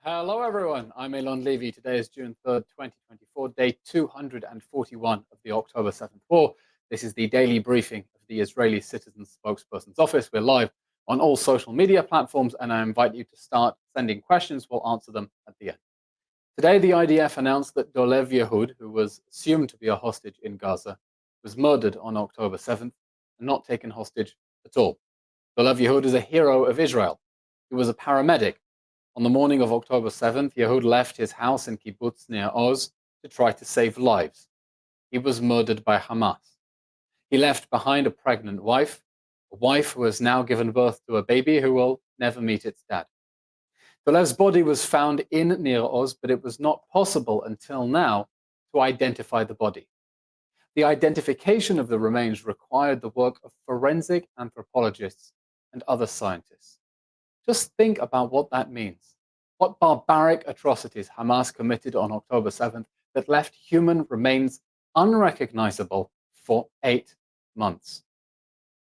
Hello, everyone. I'm Eylon Levy. Today is June 3rd, 2024, day 241 of the October 7th war. This is the daily briefing of the Israeli Citizen Spokesperson's office. We're live on all social media platforms, and I invite you to start sending questions. We'll answer them at the end. Today, the IDF announced that Dolev Yehud, who was assumed to be a hostage in Gaza, was murdered on October 7th and not taken hostage at all. Dolev Yehud is a hero of Israel. He was a paramedic. On the morning of October 7th, Yehud left his house in kibbutz near Oz to try to save lives. He was murdered by Hamas. He left behind a pregnant wife, a wife who has now given birth to a baby who will never meet its dad. Dolev's body was found in Nir Oz, but it was not possible until now to identify the body. The identification of the remains required the work of forensic anthropologists and other scientists. Just think about what that means. What barbaric atrocities Hamas committed on October 7th that left human remains unrecognizable for 8 months.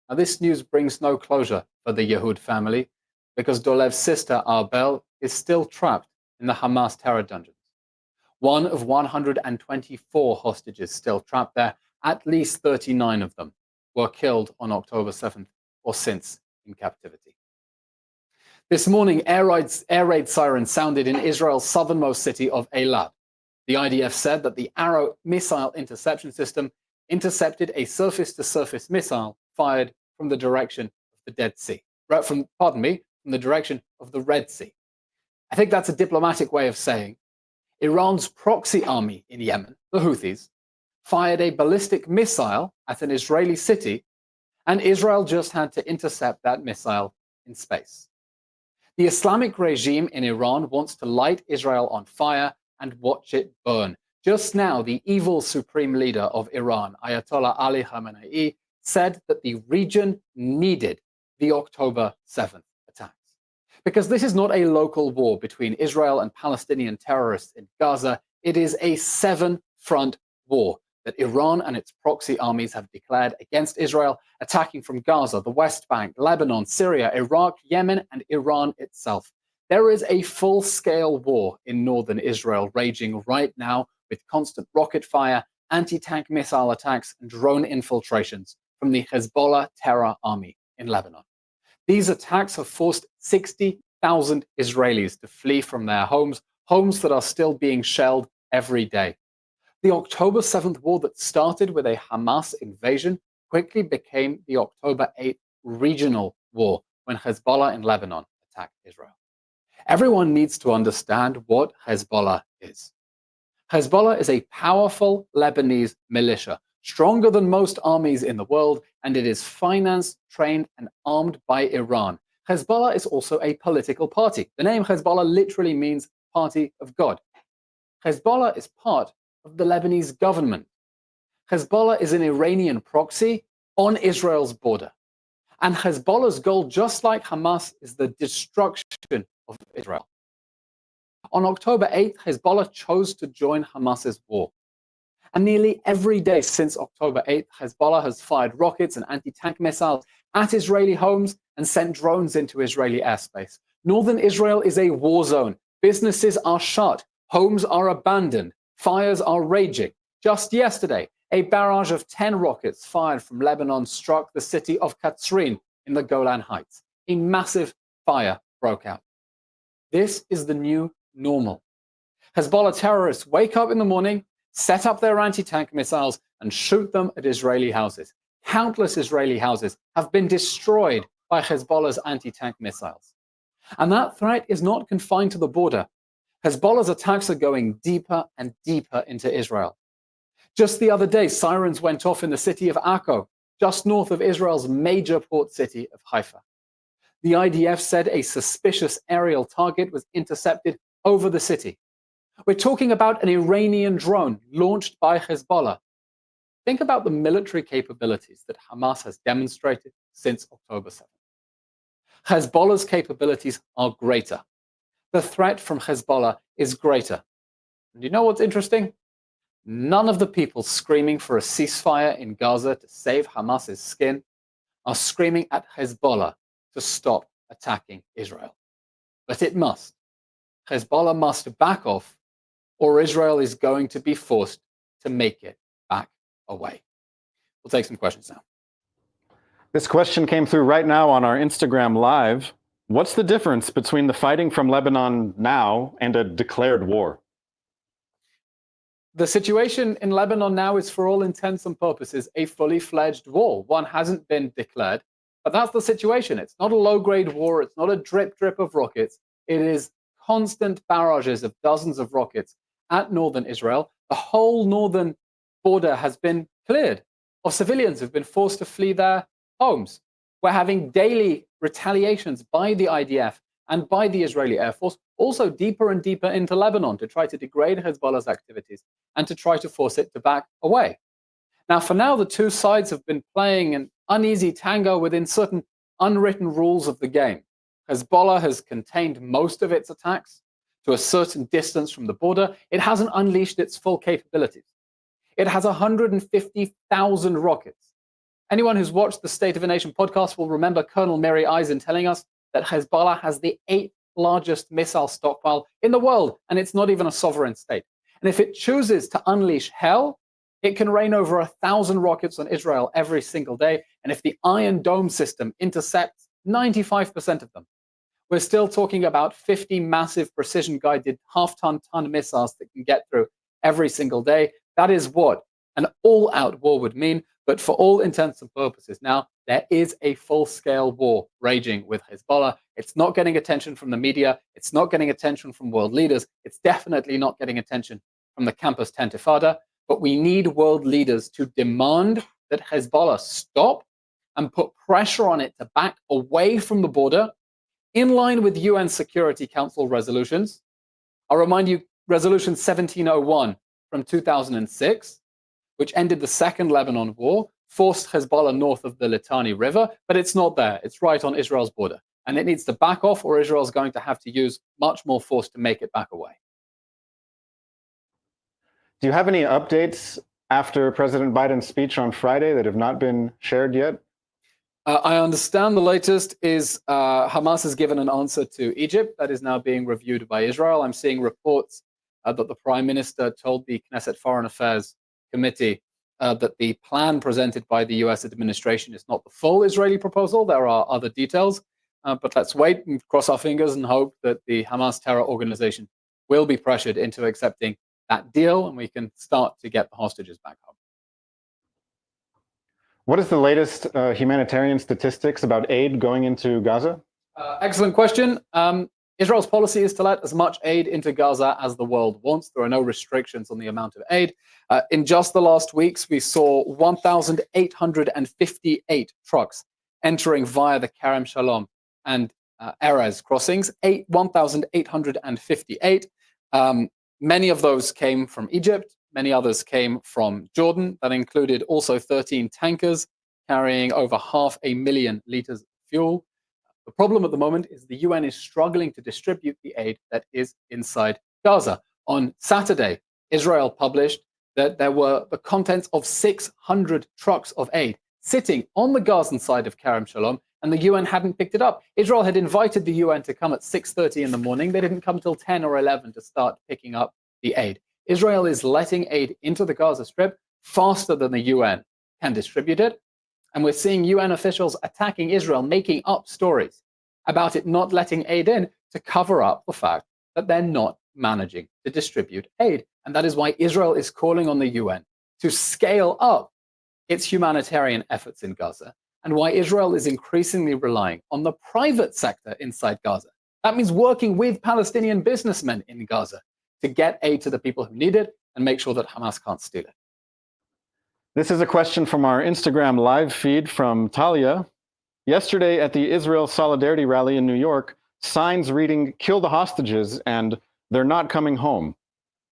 Now, this news brings no closure for the Yehud family because Dolev's sister Arbel is still trapped in the Hamas terror dungeons. One of 124 hostages still trapped there. At least 39 of them were killed on October 7th or since in captivity. This morning, air raid sirens sounded in Israel's southernmost city of Eilat. The IDF said that the Arrow missile interception system intercepted a surface-to-surface missile fired from the direction of the Dead Sea. From the direction of the Red Sea. I think that's a diplomatic way of saying Iran's proxy army in Yemen, the Houthis, fired a ballistic missile at an Israeli city, and Israel just had to intercept that missile in space. The Islamic regime in Iran wants to light Israel on fire and watch it burn. Just now, the evil supreme leader of Iran, Ayatollah Ali Khamenei, said that the region needed the October 7th attacks. Because this is not a local war between Israel and Palestinian terrorists in Gaza, it is a 7-front war that Iran and its proxy armies have declared against Israel, attacking from Gaza, the West Bank, Lebanon, Syria, Iraq, Yemen, and Iran itself. There is a full-scale war in northern Israel raging right now with constant rocket fire, anti-tank missile attacks, and drone infiltrations from the Hezbollah terror army in Lebanon. These attacks have forced 60,000 Israelis to flee from their homes that are still being shelled every day. The October 7th war that started with a Hamas invasion quickly became the October 8th regional war when Hezbollah in Lebanon attacked Israel. Everyone needs to understand what Hezbollah is. Hezbollah is a powerful Lebanese militia, stronger than most armies in the world, and it is financed, trained, and armed by Iran. Hezbollah is also a political party. The name Hezbollah literally means party of God. Hezbollah is part of the Lebanese government. Hezbollah is an Iranian proxy on Israel's border. And Hezbollah's goal, just like Hamas, is the destruction of Israel. On October 8th, Hezbollah chose to join Hamas's war. And nearly every day since October 8th, Hezbollah has fired rockets and anti-tank missiles at Israeli homes and sent drones into Israeli airspace. Northern Israel is a war zone. Businesses are shut. Homes are abandoned. Fires are raging. Just yesterday, a barrage of 10 rockets fired from Lebanon struck the city of Katsrin in the Golan Heights. A massive fire broke out. This is the new normal. Hezbollah terrorists wake up in the morning, set up their anti-tank missiles, and shoot them at Israeli houses. Countless Israeli houses have been destroyed by Hezbollah's anti-tank missiles. And that threat is not confined to the border. Hezbollah's attacks are going deeper and deeper into Israel. Just the other day, sirens went off in the city of Akko, just north of Israel's major port city of Haifa. The IDF said a suspicious aerial target was intercepted over the city. We're talking about an Iranian drone launched by Hezbollah. Think about the military capabilities that Hamas has demonstrated since October 7th. Hezbollah's capabilities are greater. The threat from Hezbollah is greater. And you know what's interesting? None of the people screaming for a ceasefire in Gaza to save Hamas's skin are screaming at Hezbollah to stop attacking Israel. But it must. Hezbollah must back off, or Israel is going to be forced to make it back away. We'll take some questions now. This question came through right now on our Instagram Live. What's the difference between the fighting from Lebanon now and a declared war? The situation in Lebanon now is, for all intents and purposes, a fully fledged war. One hasn't been declared, but that's the situation. It's not a low-grade war. It's not a drip of rockets. It is constant barrages of dozens of rockets at northern Israel. The whole northern border has been cleared of civilians who've been forced to flee their homes. We're having daily retaliations by the IDF and by the Israeli Air Force, also deeper and deeper into Lebanon to try to degrade Hezbollah's activities and to try to force it to back away. Now, for now, the two sides have been playing an uneasy tango within certain unwritten rules of the game. Hezbollah has contained most of its attacks to a certain distance from the border. It hasn't unleashed its full capabilities. It has 150,000 rockets. Anyone who's watched the State of a Nation podcast will remember Colonel Mary Eisen telling us that Hezbollah has the 8th largest missile stockpile in the world, and it's not even a sovereign state. And if it chooses to unleash hell, it can rain over 1,000 rockets on Israel every single day. And if the Iron Dome system intercepts 95% of them, we're still talking about 50 massive precision-guided half-ton missiles that can get through every single day. That is what an all-out war would mean. But for all intents and purposes, now there is a full-scale war raging with Hezbollah. It's not getting attention from the media. It's not getting attention from world leaders. It's definitely not getting attention from the Campus Tentifada. But we need world leaders to demand that Hezbollah stop and put pressure on it to back away from the border in line with UN Security Council resolutions. I'll remind you, Resolution 1701 from 2006, which ended the Second Lebanon War, forced Hezbollah north of the Litani River, but it's not there. It's right on Israel's border. And it needs to back off, or Israel's going to have to use much more force to make it back away. Do you have any updates after President Biden's speech on Friday that have not been shared yet? I understand the latest is Hamas has given an answer to Egypt that is now being reviewed by Israel. I'm seeing reports that the Prime Minister told the Knesset Foreign Affairs Committee that the plan presented by the US administration is not the full Israeli proposal. There are other details, but let's wait and cross our fingers and hope that the Hamas terror organization will be pressured into accepting that deal and we can start to get the hostages back home. What is the latest humanitarian statistics about aid going into Gaza? Excellent question. Israel's policy is to let as much aid into Gaza as the world wants. There are no restrictions on the amount of aid. In just the last weeks, we saw 1,858 trucks entering via the Kerem Shalom and Erez crossings, 1,858. Many of those came from Egypt. Many others came from Jordan. That included also 13 tankers carrying over 500,000 liters of fuel. The problem at the moment is the UN is struggling to distribute the aid that is inside Gaza. On Saturday, Israel published that there were the contents of 600 trucks of aid sitting on the Gazan side of Kerem Shalom, and the UN hadn't picked it up. Israel had invited the UN to come at 6:30 in the morning. They didn't come till 10 or 11 to start picking up the aid. Israel is letting aid into the Gaza Strip faster than the UN can distribute it. And we're seeing UN officials attacking Israel, making up stories about it not letting aid in to cover up the fact that they're not managing to distribute aid. And that is why Israel is calling on the UN to scale up its humanitarian efforts in Gaza, and why Israel is increasingly relying on the private sector inside Gaza. That means working with Palestinian businessmen in Gaza to get aid to the people who need it and make sure that Hamas can't steal it. This is a question from our Instagram live feed from Talia. Yesterday at the Israel Solidarity Rally in New York, signs reading, "Kill the hostages," and "They're not coming home."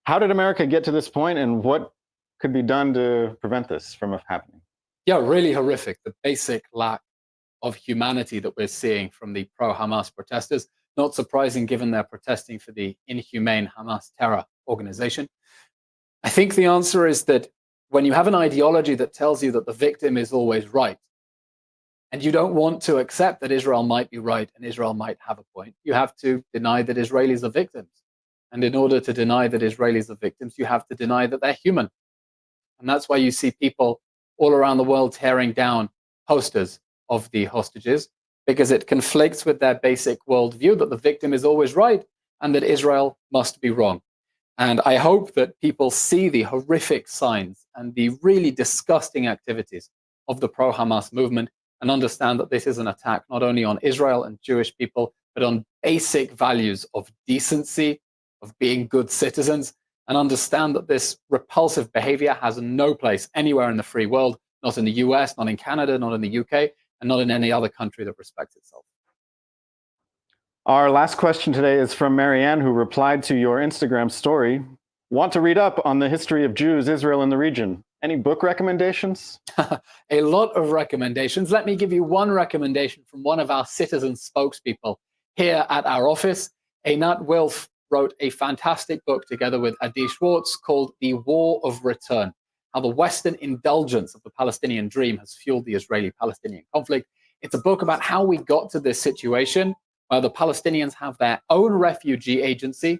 How did America get to this point, and what could be done to prevent this from happening? Yeah, really horrific. The basic lack of humanity that we're seeing from the pro-Hamas protesters. Not surprising given they're protesting for the inhumane Hamas terror organization. I think the answer is that when you have an ideology that tells you that the victim is always right, and you don't want to accept that Israel might be right and Israel might have a point, you have to deny that Israelis are victims. And in order to deny that Israelis are victims, you have to deny that they're human. And that's why you see people all around the world tearing down posters of the hostages, because it conflicts with their basic worldview that the victim is always right and that Israel must be wrong. And I hope that people see the horrific signs and the really disgusting activities of the pro-Hamas movement and understand that this is an attack not only on Israel and Jewish people, but on basic values of decency, of being good citizens, and understand that this repulsive behavior has no place anywhere in the free world, not in the US, not in Canada, not in the UK, and not in any other country that respects itself. Our last question today is from Marianne, who replied to your Instagram story. Want to read up on the history of Jews, Israel, and the region. Any book recommendations? A lot of recommendations. Let me give you one recommendation from one of our citizen spokespeople here at our office. Einat Wilf wrote a fantastic book together with Adi Schwartz called The War of Return, how the Western indulgence of the Palestinian dream has fueled the Israeli-Palestinian conflict. It's a book about how we got to this situation where the Palestinians have their own refugee agency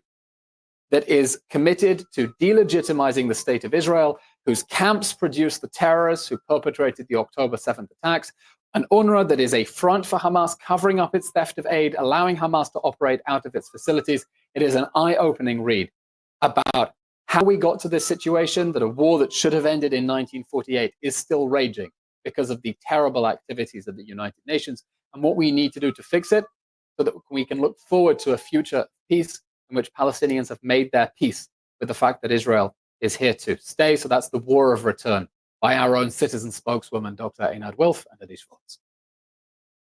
that is committed to delegitimizing the state of Israel, whose camps produced the terrorists who perpetrated the October 7th attacks, an UNRWA that is a front for Hamas, covering up its theft of aid, allowing Hamas to operate out of its facilities. It is an eye-opening read about how we got to this situation, that a war that should have ended in 1948 is still raging because of the terrible activities of the United Nations, and what we need to do to fix it so that we can look forward to a future peace in which Palestinians have made their peace with the fact that Israel is here to stay. So that's The War of Return by our own citizen spokeswoman, Dr. Einat Wilf and Adi Schwartz.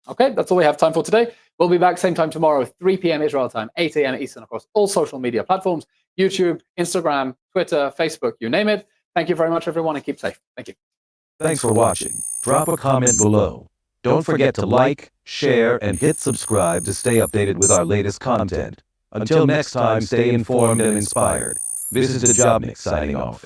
Okay, that's all we have time for today. We'll be back same time tomorrow, 3 p.m. Israel time, 8 a.m. Eastern, across all social media platforms, YouTube, Instagram, Twitter, Facebook, you name it. Thank you very much, everyone, and keep safe. Thank you. Thanks for watching. Drop a comment below. Don't forget to like, share, and hit subscribe to stay updated with our latest content. Until next time, stay informed and inspired. This is the Jobnik signing off.